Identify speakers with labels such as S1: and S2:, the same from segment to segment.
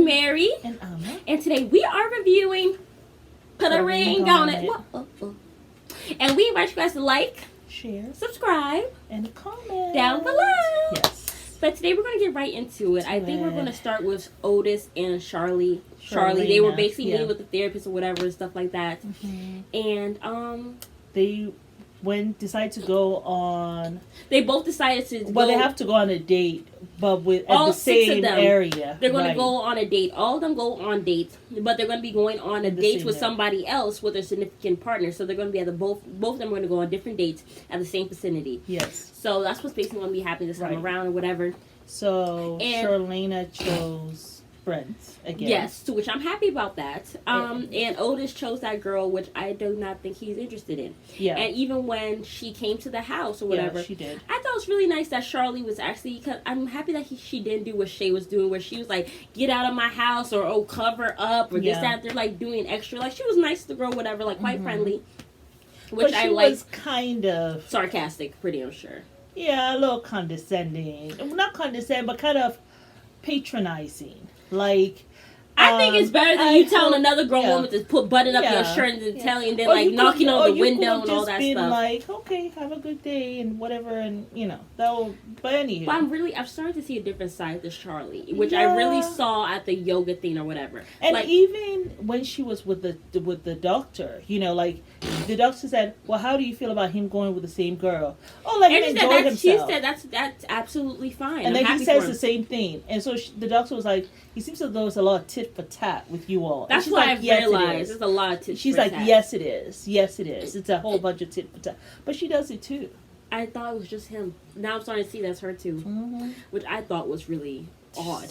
S1: Mary.
S2: And Amma.
S1: And today we are reviewing Put a Ring on It. And we invite you guys to like,
S2: share,
S1: subscribe,
S2: and comment
S1: down below.
S2: Yes.
S1: But today we're going to get right into it. I think we're going to start with Otis and Charlie. They were basically meeting with the therapist or whatever and stuff like that. And
S2: they decided to go on.
S1: They both decided to.
S2: Well, they have to go on a date, but with
S1: all
S2: the
S1: 6
S2: same
S1: of them,
S2: area.
S1: They're going to go on a date. All of them go on dates, but they're going to be going on a date with somebody else with their significant partner. So they're going to be at both of them are going to go on different dates at the same vicinity.
S2: Yes.
S1: So that's what's basically going to be happening this time around or whatever.
S2: So Charlena chose Brent again.
S1: Yes, to which I'm happy about that. And Otis chose that girl, which I do not think he's interested in. Yeah. And even when she came to the house or whatever,
S2: she did.
S1: I thought it was really nice that Charlie was actually. Cause I'm happy that she didn't do what Shay was doing, where she was like, "Get out of my house," or cover up," or this that. They're like doing extra. Like she was nice to the girl, whatever. Like quite friendly. Which I like. Was
S2: kind of
S1: sarcastic, pretty I'm sure.
S2: Yeah, a little condescending. Not condescending, but kind of patronizing. Like,
S1: I think it's better than you telling another grown woman to button up your shirt and telling, and then like knocking on the window and all that stuff.
S2: Like, okay, have a good day and whatever, and that'll. But anywho,
S1: but I'm starting to see a different side to Charlie, which I really saw at the yoga thing or whatever.
S2: And
S1: like,
S2: even when she was with the doctor, like the doctor said, "Well, how do you feel about him going with the same girl?" Oh, let him enjoy himself.
S1: She said that's absolutely fine.
S2: And then he says the same thing, and so the doctor was like, "He seems as though there's a lot of tit for tat with you all."
S1: That's why I realized there's a lot of tit for tat.
S2: She's like, "Yes, it is. Yes, it is. It's a whole bunch of tit for tat." But she does it too.
S1: I thought it was just him. Now I'm starting to see that's her too, which I thought was really odd.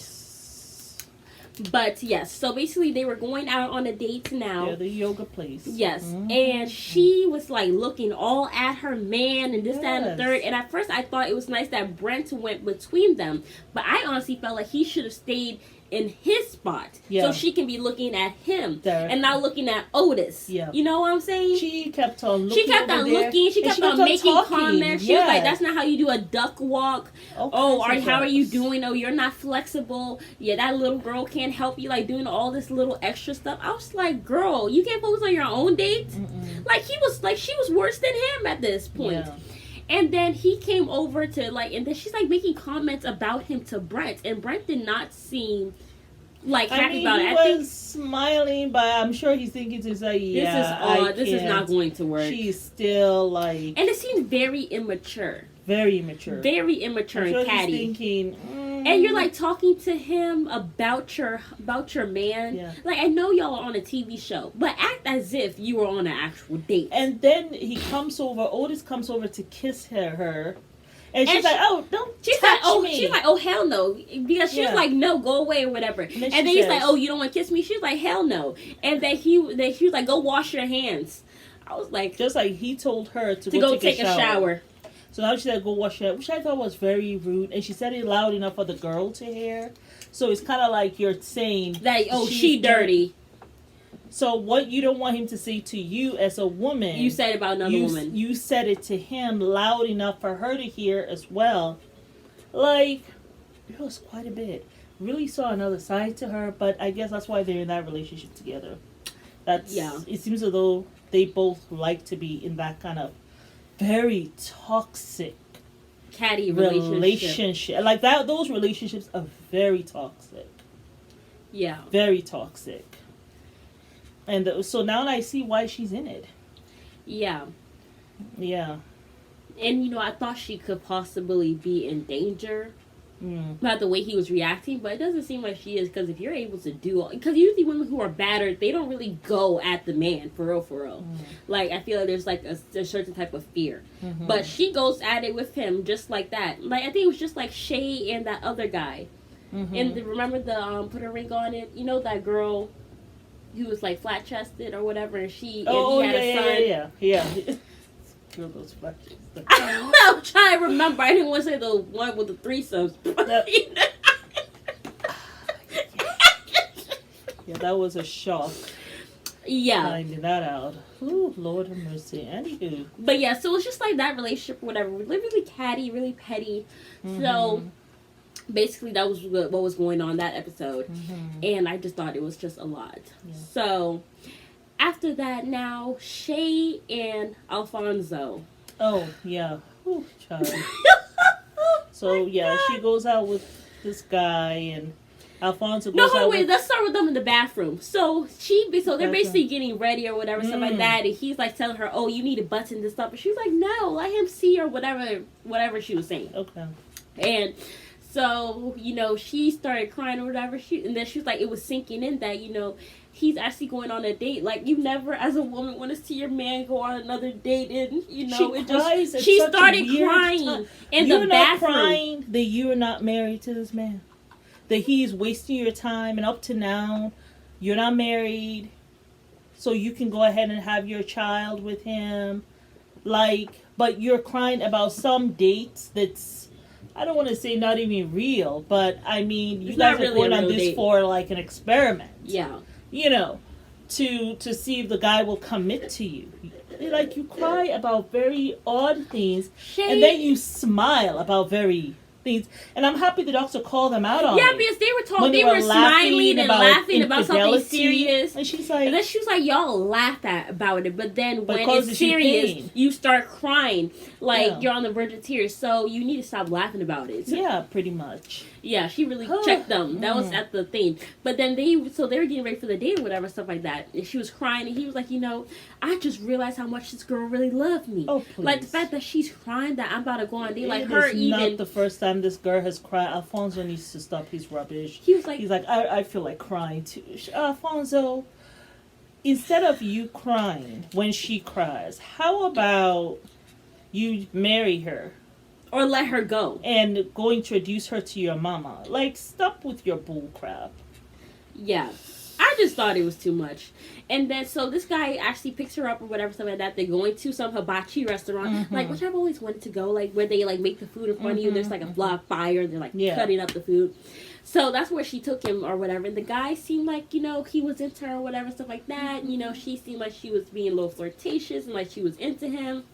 S1: But yes, so basically they were going out on a date now.
S2: Yeah, the yoga place.
S1: Yes, and she was like looking all at her man and this, that, and the third. And at first I thought it was nice that Brent went between them, but I honestly felt like he should have stayed in his spot so she can be looking at him and not looking at Otis. Yeah. You know what I'm saying?
S2: She kept on looking.
S1: She kept on looking. She kept on making comments. She was like, "That's not how you do a duck walk." How are you doing? Oh, you're not flexible. Yeah, that little girl can't help you, like doing all this little extra stuff. I was like, "Girl, you can't focus on your own date." Like she was worse than him at this point. Yeah. And then he came over to and then she's like making comments about him to Brent, and Brent did not seem like happy about it.
S2: He was smiling, but I'm sure he's thinking to say, "Yeah,
S1: this is odd. This is not going to work."
S2: She's still like,
S1: and it seems very immature.
S2: Very immature.
S1: Very immature
S2: I'm sure
S1: and catty.
S2: He's thinking,
S1: and you're like talking to him about your man. Yeah. Like, I know y'all are on a TV show, but act as if you were on an actual date.
S2: And then Otis comes over to kiss her. And she's like, "Oh, don't touch me."
S1: She's like, "Oh, hell no." Because she was like, "No, go away," or whatever. And then he's like, "Oh, you don't want to kiss me?" She's like, "Hell no." And then he was like, "Go wash your hands." I was like,
S2: just like he told her to go take a shower. So now she said, "Go wash your hands," which I thought was very rude. And she said it loud enough for the girl to hear. So it's kind of like you're saying
S1: that, she dirty.
S2: So what you don't want him to say to you as a woman,
S1: you said about another woman.
S2: You said it to him loud enough for her to hear as well. Like, it was quite a bit. Really saw another side to her, but I guess that's why they're in that relationship together. It seems as though they both like to be in that kind of very toxic,
S1: catty relationship.
S2: Like that. Those relationships are very toxic.
S1: Yeah.
S2: Very toxic. And so now I see why she's in it.
S1: Yeah.
S2: Yeah.
S1: And, I thought she could possibly be in danger by the way he was reacting, but it doesn't seem like she is, because if you're able to because usually women who are battered, they don't really go at the man, for real. Like, I feel like there's like a certain type of fear. But she goes at it with him just like that. Like, I think it was just like Shay and that other guy. And remember the Put a Ring on It? You know that girl who was like flat chested or whatever, and he had a son.
S2: Yeah. Girl goes flat chested.
S1: I'm trying to remember. I didn't want to say the one with the threesomes.
S2: Yeah, that was a shock.
S1: Yeah.
S2: Finding that out. Ooh, Lord have mercy. Anywho.
S1: But yeah, so it's just like that relationship or whatever. Really catty, really petty. So basically that was what was going on that episode. And I just thought it was just a lot. So after that, now Shay and Alfonso.
S2: Oh yeah. Ooh, child. So yeah, she goes out with this guy, and Alfonso goes out
S1: wait,
S2: with...
S1: let's start with them in the bathroom. So they're basically getting ready or whatever, stuff like that, and he's like telling her, oh, you need to button this up, and she's like, no, let him see, or whatever she was saying.
S2: Okay.
S1: And so, she started crying or whatever, and then she was like, it was sinking in that, he's actually going on a date. Like, you never, as a woman, want to see your man go on another date, and, she started crying in the bathroom. You're not
S2: crying that you are not married to this man. That he's wasting your time, and up to now, you're not married, so you can go ahead and have your child with him. But you're crying about some dates that's, I don't want to say not even real, but I mean, you guys are going on this for like an experiment.
S1: Yeah.
S2: To see if the guy will commit to you. You cry about very odd things, and then you smile about very things. And I'm happy the doctor called them out on it.
S1: Yeah, because they were smiling and laughing about something serious.
S2: And she's like...
S1: And then she was like, y'all laugh about it. But then when it's serious, you start crying. You're on the verge of tears. So you need to stop laughing about it.
S2: Yeah, pretty much.
S1: Yeah, she really checked them. That was at the thing. But then they were getting ready for the date or whatever, stuff like that. And she was crying, and he was like, I just realized how much this girl really loved me.
S2: Oh, please.
S1: Like, the fact that she's crying that I'm about to go on a date,
S2: not the first time this girl has cried. Alfonso needs to stop his rubbish.
S1: He's like,
S2: I feel like crying too. Alfonso, instead of you crying when she cries, how about you marry her?
S1: Or let her go.
S2: And go introduce her to your mama. Stop with your bull crap.
S1: Yeah. I just thought it was too much. And then, so this guy actually picks her up or whatever, something like that. They're going to some hibachi restaurant. Which I've always wanted to go. Where they, make the food in front of you. There's, a block fire. They're, cutting up the food. So that's where she took him or whatever. And the guy seemed like, he was into her or whatever, stuff like that. She seemed like she was being a little flirtatious and like she was into him.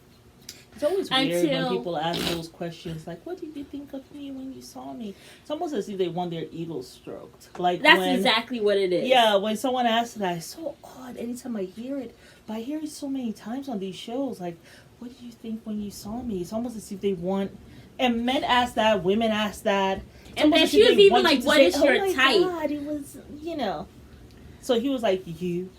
S2: It's always weird when people ask those questions, what did you think of me when you saw me? It's almost as if they want their ego stroked.
S1: That's exactly what it is.
S2: Yeah, when someone asks that, it's so odd anytime I hear it. But I hear it so many times on these shows, what did you think when you saw me? It's almost as if they want... And men ask that, women ask that.
S1: And then she was even like, what is your type?
S2: Oh my God, it was, So he was like, you.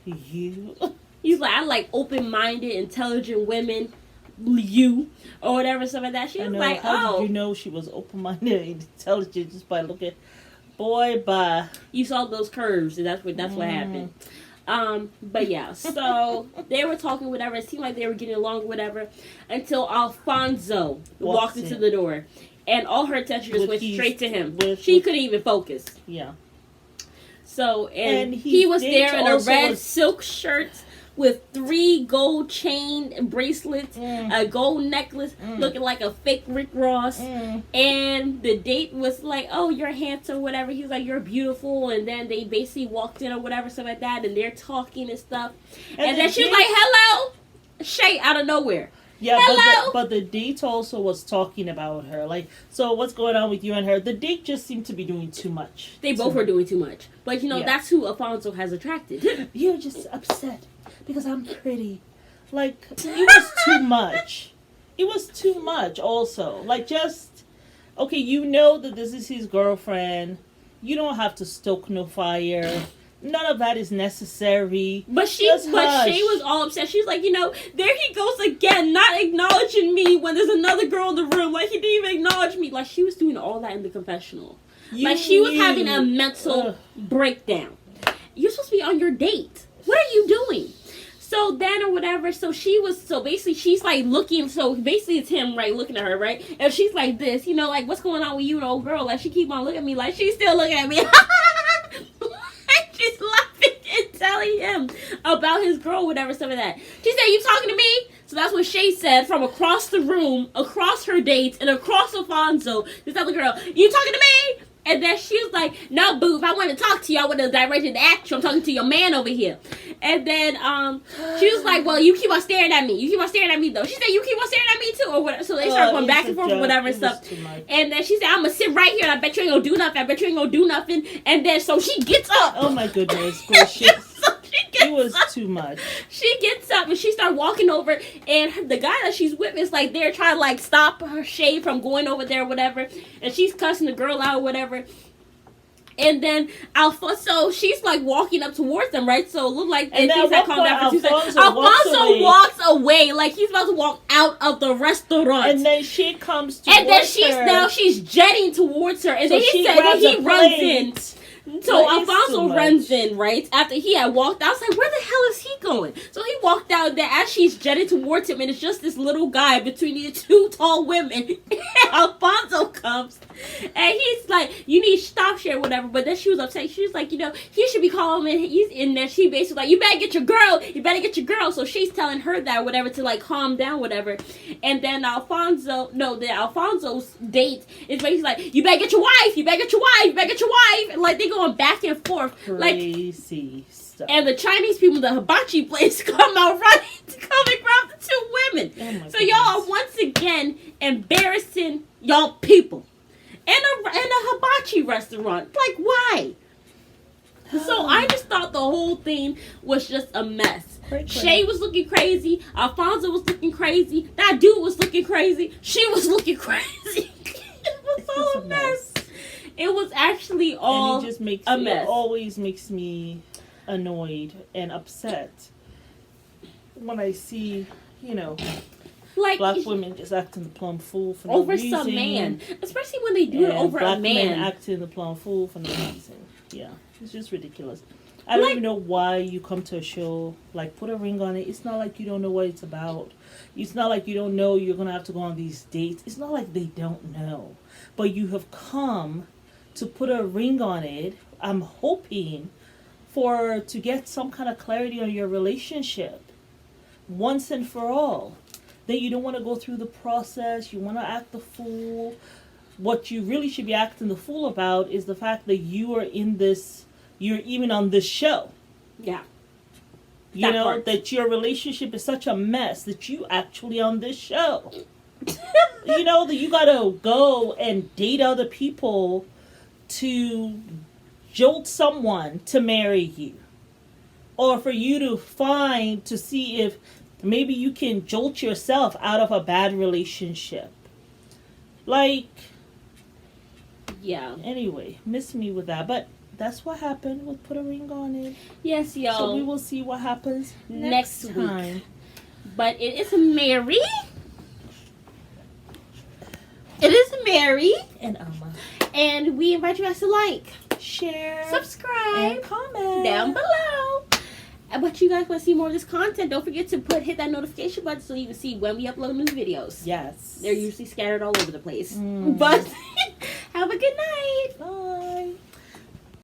S1: He's like, I like open-minded, intelligent women. You or whatever, stuff like that. She was like,
S2: how did you know she was open-minded and intelligent just by looking? Boy, bye.
S1: You saw those curves, and that's what happened. But yeah, so they were talking, whatever. It seemed like they were getting along, whatever, until Alfonso walked into the door, and all her attention just went straight to him. She couldn't even focus.
S2: Yeah.
S1: So and he was there in a red silk shirt with 3 gold chain bracelets, a gold necklace, looking like a fake Rick Ross. And the date was like, oh, you're handsome, whatever. He's like, you're beautiful. And then they basically walked in or whatever, stuff like that. And they're talking and stuff. And then she was like, hello, Shay, out of nowhere.
S2: Yeah, but the date also was talking about her. So what's going on with you and her? The date just seemed to be doing too much.
S1: They both were doing too much. But, that's who Alfonso has attracted.
S2: You're just upset because I'm pretty. It was too much. It was too much also. Okay, that this is his girlfriend. You don't have to stoke no fire. None of that is necessary.
S1: But she was all upset. She was like, there he goes again, not acknowledging me when there's another girl in the room. He didn't even acknowledge me. She was doing all that in the confessional. She was having a mental breakdown. You're supposed to be on your date. What are you doing? So then or whatever, basically she's looking, it's him, right, looking at her, right? And she's like this, what's going on with you and old girl? She keep on looking at me she's still looking at me. She's laughing and telling him about his girl, whatever, stuff like that. She said, you talking to me? So that's what Shay said from across the room, across her dates, and across Alfonso. This other girl, you talking to me? And then she was like, no, boo, if I want to talk to you, I would have directed the action. I'm talking to your man over here. And then she was like, well, you keep on staring at me. You keep on staring at me, though. She said, you keep on staring at me, too, or whatever. So they started going back and forth or whatever and stuff. And then she said, I'm going to sit right here, and I bet you ain't going to do nothing. I bet you ain't going to do nothing. And then so she gets up.
S2: Oh, my goodness gracious.
S1: So
S2: it was too much.
S1: She gets up and she starts walking over, and the guy that she's with is like there trying to like stop her shade from going over there or whatever, and she's cussing the girl out or whatever. And then so she's like walking up towards them, right? So it looked like
S2: and
S1: things had calmed down. Alfonso walks away like he's about to walk out of the restaurant.
S2: And then she comes towards her.
S1: And then she's jetting towards her. And so then he runs in. So Alfonso runs in, right? After he had walked out. I was like, where the hell is he going? So he walked out there as she's jetting towards him, and it's just this little guy between these two tall women. And Alfonso comes, and he's like, you need to stop share, whatever. But then she was upset. She was like, he should be calm. And he's in there. She basically like, you better get your girl. You better get your girl. So she's telling her that, whatever, to like calm down, whatever. And then Alfonso's date is basically like, you better get your wife. You better get your wife. You better get your wife. And like, they going back and forth.
S2: Crazy stuff.
S1: And the Chinese people, the hibachi place, come out running to come and grab the two women. So y'all are once again embarrassing y'all people. In a hibachi restaurant. Like, why? So I just thought the whole thing was just a mess. Shay was looking crazy. Alfonso was looking crazy. That dude was looking crazy. She was looking crazy. It was all a mess. It was actually all a mess.
S2: It always makes me annoyed and upset when I see, like black women just acting the plum fool for no reason.
S1: Over some man. Especially when they do it over a man.
S2: Black men acting the plum fool for no reason. Yeah, it's just ridiculous. I don't even know why you come to a show, like, put a ring on it. It's not like you don't know what it's about. It's not like you don't know you're going to have to go on these dates. It's not like they don't know. But you have come to put a ring on it. I'm hoping to get some kind of clarity on your relationship once and for all. That you don't want to go through the process. You want to act the fool. What you really should be acting the fool about is the fact that you're even on this show.
S1: Yeah.
S2: That your relationship is such a mess that you actually on this show. That you gotta go and date other people to jolt someone to marry you. Or for you to see if maybe you can jolt yourself out of a bad relationship. Like,
S1: yeah.
S2: Anyway, miss me with that. But that's what happened with Put a Ring on It.
S1: Yes, y'all.
S2: So we will see what happens next time.
S1: Week. But it is Mary. It is Mary.
S2: And Alma.
S1: And we invite you guys to like,
S2: share,
S1: subscribe,
S2: and comment
S1: down below. But you guys want to see more of this content, don't forget to hit that notification button so you can see when we upload new videos.
S2: Yes.
S1: They're usually scattered all over the place. But have a good night.
S2: Bye.